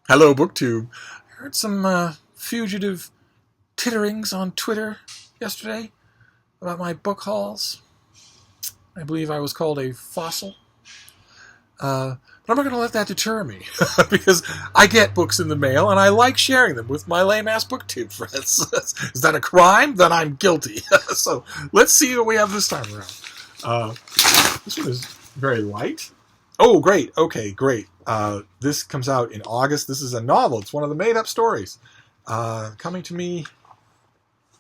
Hello, BookTube. I heard some fugitive titterings on Twitter yesterday about my book hauls. I believe I was called a fossil. But I'm not going to let that deter me, because I get books in the mail and I like sharing them with my lame-ass BookTube friends. Is that a crime? Then I'm guilty. So let's see what we have this time around. This one is very light. Oh, great. Okay, great. This comes out in August. This is a novel. It's one of the made-up stories. Coming to me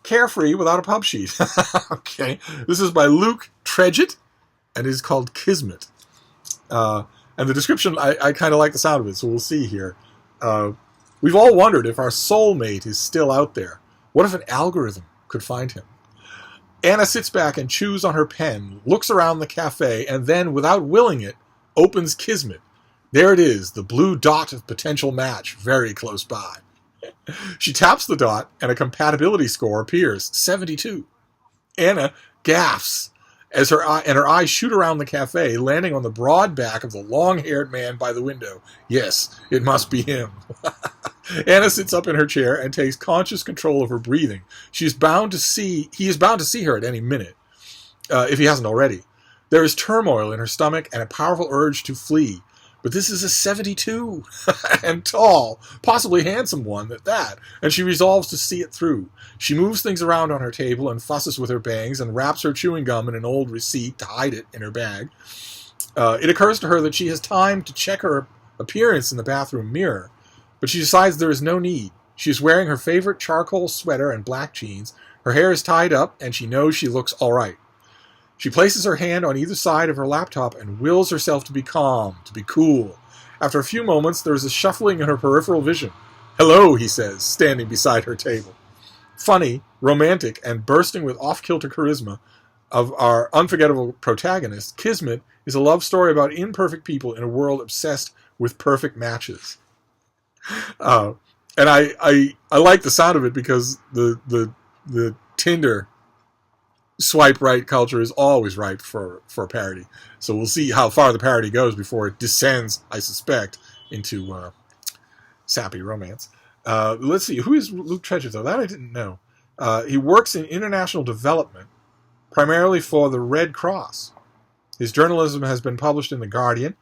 carefree without a pub sheet. Okay. This is by Luke Tredget, and it is called Kismet. And the description, I kind of like the sound of it, so we'll see here. We've all wondered if our soulmate is still out there. What if an algorithm could find him? Anna sits back and chews on her pen, looks around the cafe, and then, without willing it, opens Kismet. There it is, the blue dot of potential match, very close by. She taps the dot, and a compatibility score appears, 72. Anna gasps as her eyes shoot around the cafe, landing on the broad back of the long-haired man by the window. Yes, it must be him. Anna sits up in her chair and takes conscious control of her breathing. He is bound to see her at any minute, if he hasn't already. There is turmoil in her stomach and a powerful urge to flee. But this is a 72, and tall, possibly handsome one at that, and she resolves to see it through. She moves things around on her table and fusses with her bangs and wraps her chewing gum in an old receipt to hide it in her bag. It occurs to her that she has time to check her appearance in the bathroom mirror, but she decides there is no need. She is wearing her favorite charcoal sweater and black jeans. Her hair is tied up, and she knows she looks all right. She places her hand on either side of her laptop and wills herself to be calm, to be cool. After a few moments, there is a shuffling in her peripheral vision. "Hello," he says, standing beside her table. Funny, romantic, and bursting with off-kilter charisma of our unforgettable protagonist, Kismet is a love story about imperfect people in a world obsessed with perfect matches. And I like the sound of it because the Tinder swipe right culture is always ripe for parody. So we'll see how far the parody goes before it descends, I suspect, into sappy romance. Let's see. Who is Luke Tredget, though? That I didn't know. He works in international development, primarily for the Red Cross. His journalism has been published in The Guardian,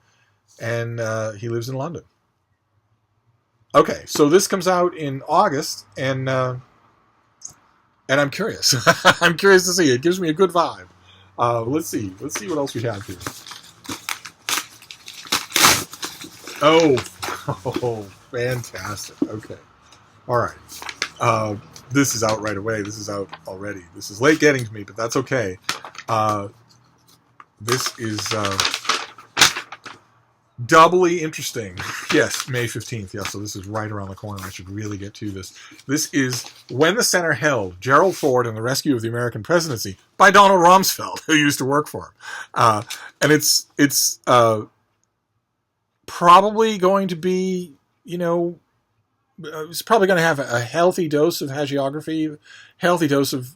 and he lives in London. Okay, so this comes out in August, and I'm curious. I'm curious to see. It gives me a good vibe. Let's see. Let's see what else we have here. Oh, fantastic. Okay. All right. This is out right away. This is out already. This is late getting to me, but that's okay. This is doubly interesting. Yes, May 15th. Yeah, so this is right around the corner. I should really get to this. This is When the Center Held, Gerald Ford and the Rescue of the American Presidency by Donald Rumsfeld, who used to work for him. And it's probably going to be, it's probably going to have a healthy dose of hagiography, healthy dose of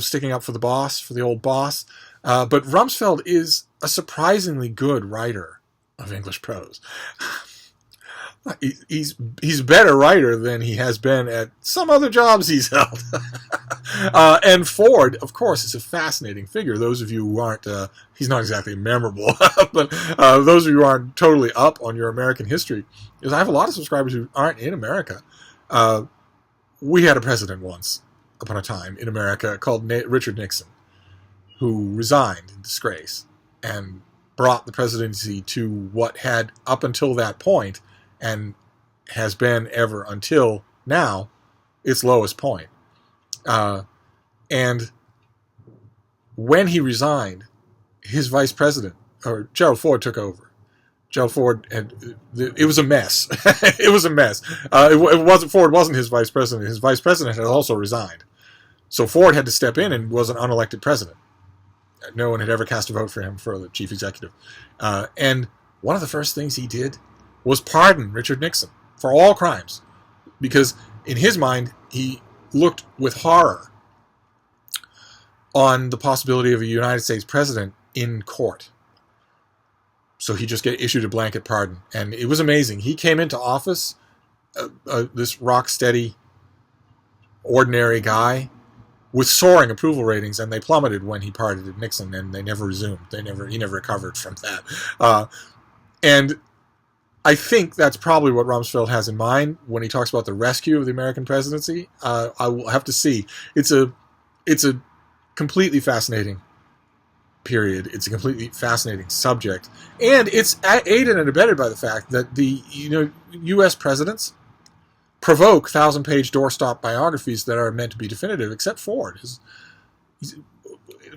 sticking up for the boss, for the old boss. But Rumsfeld is a surprisingly good writer of English prose. He's a better writer than he has been at some other jobs he's held. And Ford, of course, is a fascinating figure. Those of you who aren't, he's not exactly memorable, but those of you who aren't totally up on your American history, because I have a lot of subscribers who aren't in America. We had a president once upon a time in America called Richard Nixon, who resigned in disgrace and brought the presidency to what had, up until that point, and has been ever until now, its lowest point. And when he resigned, his vice president, or Gerald Ford, took over. Gerald Ford it was a mess. It was a mess. Ford wasn't his vice president. His vice president had also resigned. So Ford had to step in and was an unelected president. No one had ever cast a vote for him for the chief executive. And one of the first things he did was pardon Richard Nixon for all crimes. Because in his mind, he looked with horror on the possibility of a United States president in court. So he just get issued a blanket pardon. And it was amazing. He came into office, this rock-steady, ordinary guy, with soaring approval ratings, and they plummeted when he pardoned Nixon, and they never resumed. He never recovered from that. And I think that's probably what Rumsfeld has in mind when he talks about the rescue of the American presidency. I will have to see. It's a completely fascinating period. It's a completely fascinating subject, and it's aided and abetted by the fact that the U.S. presidents provoke 1,000-page doorstop biographies that are meant to be definitive, except Ford.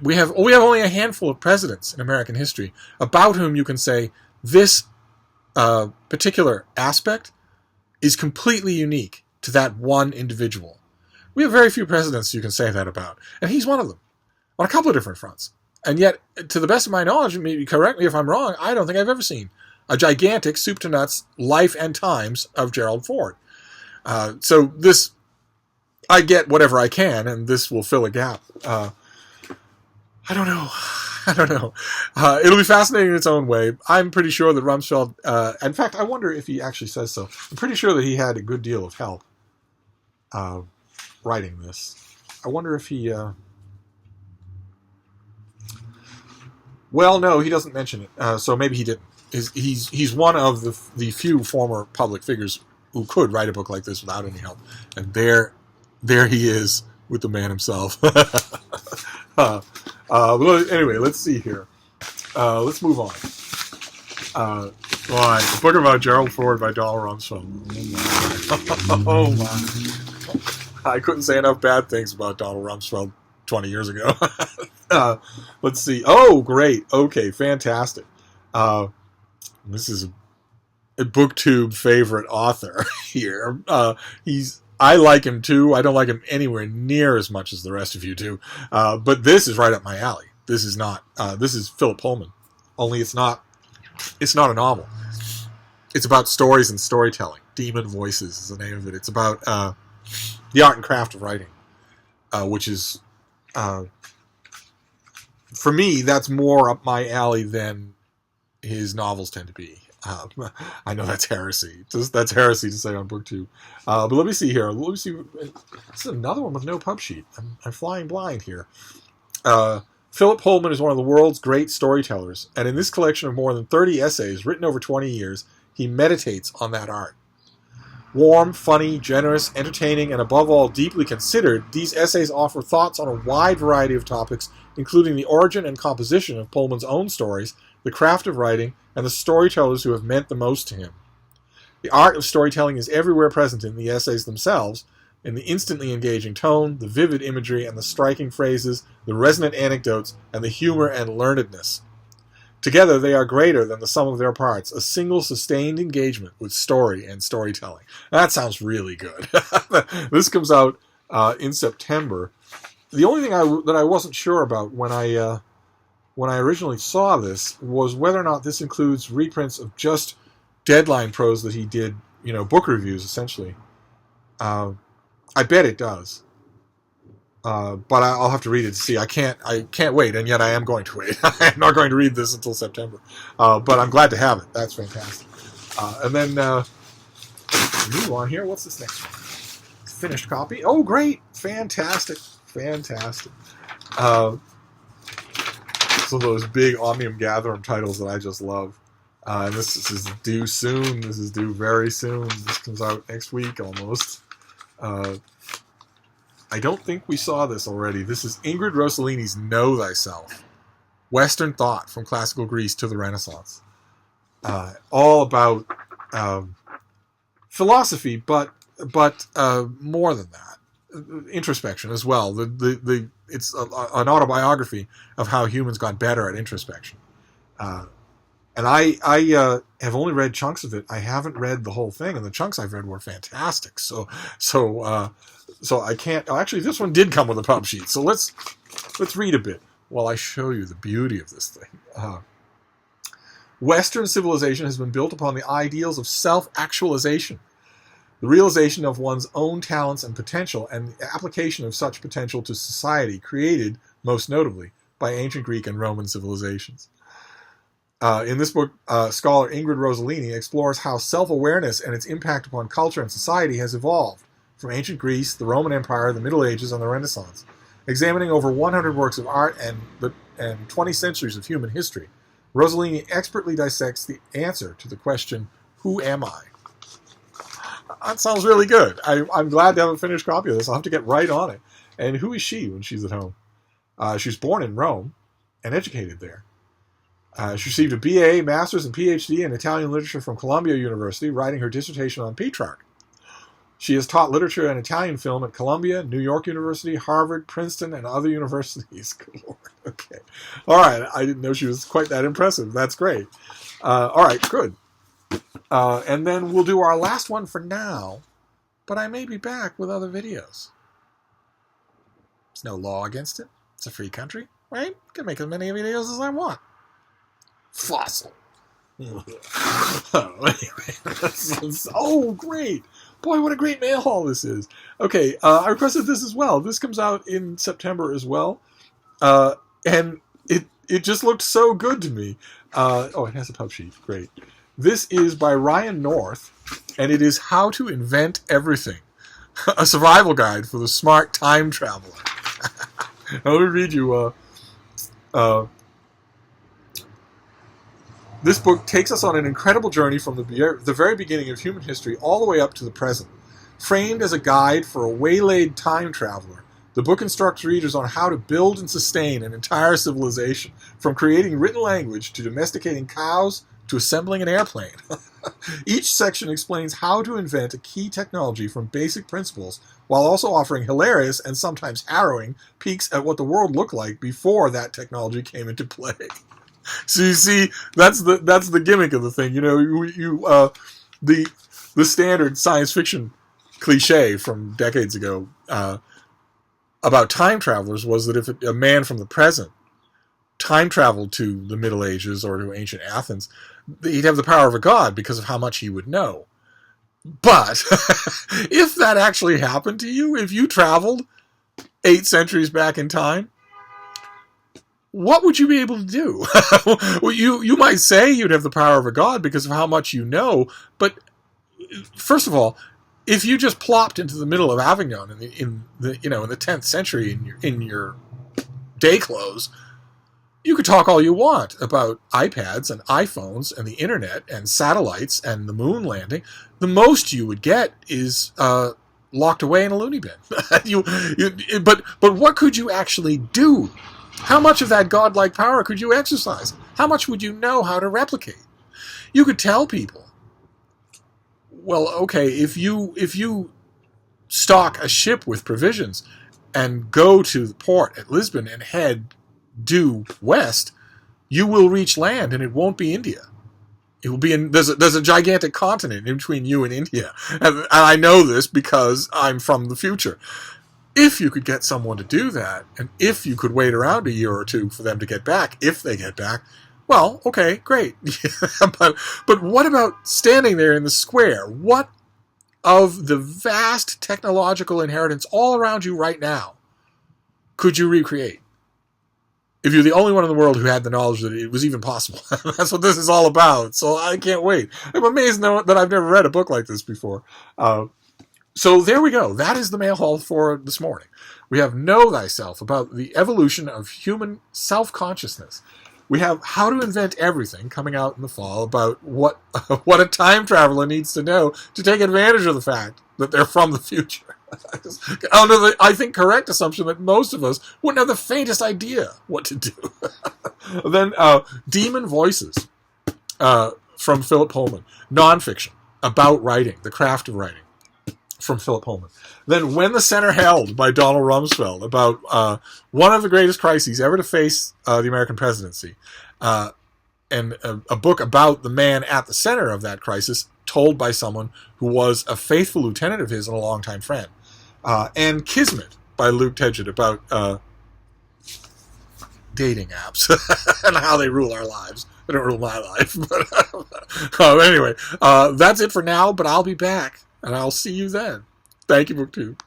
We have only a handful of presidents in American history about whom you can say this particular aspect is completely unique to that one individual. We have very few presidents you can say that about, and he's one of them on a couple of different fronts. And yet, to the best of my knowledge, maybe correct me if I'm wrong, I don't think I've ever seen a gigantic soup to nuts life and times of Gerald Ford. So this, I get whatever I can, and this will fill a gap. I don't know. It'll be fascinating in its own way. I'm pretty sure that Rumsfeld, in fact, I wonder if he actually says so. I'm pretty sure that he had a good deal of help writing this. I wonder if he... Well, no, he doesn't mention it, so maybe he didn't. He's one of the few former public figures who could write a book like this without any help. And there he is with the man himself. Anyway, let's see here. Let's move on. All right, the book about Gerald Ford by Donald Rumsfeld. Oh my. I couldn't say enough bad things about Donald Rumsfeld 20 years ago. Let's see. Oh, great. Okay, fantastic. This is a BookTube favorite author here. I like him too. I don't like him anywhere near as much as the rest of you do. But this is right up my alley. This is not. This is Philip Pullman. Only it's not a novel. It's about stories and storytelling. Demon Voices is the name of it. It's about the art and craft of writing, which is, for me, that's more up my alley than his novels tend to be. I know that's heresy. That's heresy to say on BookTube. But let me see here. Let me see. This is another one with no pub sheet. I'm flying blind here. Philip Pullman is one of the world's great storytellers, and in this collection of more than 30 essays written over 20 years, he meditates on that art. Warm, funny, generous, entertaining, and above all, deeply considered, these essays offer thoughts on a wide variety of topics, including the origin and composition of Pullman's own stories, the craft of writing, and the storytellers who have meant the most to him. The art of storytelling is everywhere present in the essays themselves, in the instantly engaging tone, the vivid imagery, and the striking phrases, the resonant anecdotes, and the humor and learnedness. Together, they are greater than the sum of their parts, a single sustained engagement with story and storytelling. That sounds really good. This comes out in September. The only thing that I wasn't sure about when I originally saw this was whether or not this includes reprints of just Deadline prose that he did, book reviews, essentially. I bet it does. But I'll have to read it to see. I can't wait, and yet I am going to wait. I'm not going to read this until September. But I'm glad to have it. That's fantastic. And then move on here. What's this next one? Finished copy. Oh, great. Fantastic. Some of those big Omnium Gatherum titles that I just love. And this is due soon. This is due very soon. This comes out next week almost. I don't think we saw this already. This is Ingrid Rossellini's Know Thyself. Western Thought from Classical Greece to the Renaissance. All about philosophy, but more than that. Introspection as well. It's an autobiography of how humans got better at introspection. And I have only read chunks of it. I haven't read the whole thing, and the chunks I've read were fantastic. So I can't. Actually, this one did come with a pub sheet. So let's read a bit while I show you the beauty of this thing. Western civilization has been built upon the ideals of self-actualization, the realization of one's own talents and potential, and the application of such potential to society, created most notably by ancient Greek and Roman civilizations. In this book, scholar Ingrid Rossellini explores how self-awareness and its impact upon culture and society has evolved from ancient Greece, the Roman Empire, the Middle Ages, and the Renaissance, examining over 100 works of art and 20 centuries of human history. Rossellini expertly dissects the answer to the question, who am I? That sounds really good. I'm glad to have a finished copy of this. I'll have to get right on it. And who is she when she's at home? She was born in Rome and educated there. She received a BA, Master's, and PhD in Italian literature from Columbia University, writing her dissertation on Petrarch. She has taught literature and Italian film at Columbia, New York University, Harvard, Princeton, and other universities. Good Lord. Okay. All right. I didn't know she was quite that impressive. That's great. All right. Good. And then we'll do our last one for now, but I may be back with other videos. There's no law against it. It's a free country, right? I can make as many videos as I want. Fossil. Oh, great. Boy, what a great mail haul this is. Okay, I requested this as well. This comes out in September as well. And it just looked so good to me. Oh, it has a pub sheet. Great. This is by Ryan North, and it is How to Invent Everything, a survival guide for the smart time traveler. Now, let me read you. This book takes us on an incredible journey from the very beginning of human history all the way up to the present. Framed as a guide for a waylaid time traveler, the book instructs readers on how to build and sustain an entire civilization, from creating written language to domesticating cows to assembling an airplane. Each section explains how to invent a key technology from basic principles, while also offering hilarious and sometimes harrowing peeks at what the world looked like before that technology came into play. So you see, that's the gimmick of the thing. You know, the standard science fiction cliche from decades ago about time travelers was that if a man from the present time traveled to the Middle Ages or to ancient Athens, he'd have the power of a god because of how much he would know. But if that actually happened to you, if you traveled 8 centuries back in time, what would you be able to do? Well, you might say you'd have the power of a god because of how much you know, but first of all, if you just plopped into the middle of Avignon in the 10th century in your day clothes, you could talk all you want about iPads and iPhones and the internet and satellites and the moon landing. The most you would get is locked away in a loony bin. But what could you actually do? How much of that godlike power could you exercise? How much would you know how to replicate? You could tell people, well, okay, if you stock a ship with provisions and go to the port at Lisbon and head due west, you will reach land and it won't be India. It will be there's a gigantic continent in between you and India. And I know this because I'm from the future. If you could get someone to do that, and if you could wait around a year or two for them to get back, if they get back, well, okay, great. But what about standing there in the square? What of the vast technological inheritance all around you right now could you recreate? If you're the only one in the world who had the knowledge that it was even possible. That's what this is all about. So I can't wait. I'm amazed that I've never read a book like this before. So there we go. That is the mail haul for this morning. We have Know Thyself, about the evolution of human self-consciousness. We have How to Invent Everything, coming out in the fall, about what a time traveler needs to know to take advantage of the fact that they're from the future. Under the, I think, correct assumption that most of us wouldn't have the faintest idea what to do. Then Demon Voices, from Philip Pullman. Nonfiction, about writing, the craft of writing, from Philip Pullman. Then When the Center Held, by Donald Rumsfeld, about one of the greatest crises ever to face the American presidency. And a book about the man at the center of that crisis, told by someone who was a faithful lieutenant of his and a longtime friend. And Kismet, by Luke Tedget, about dating apps and how they rule our lives. They don't rule my life. But anyway, that's it for now, but I'll be back. And I'll see you then. Thank you, BookTube.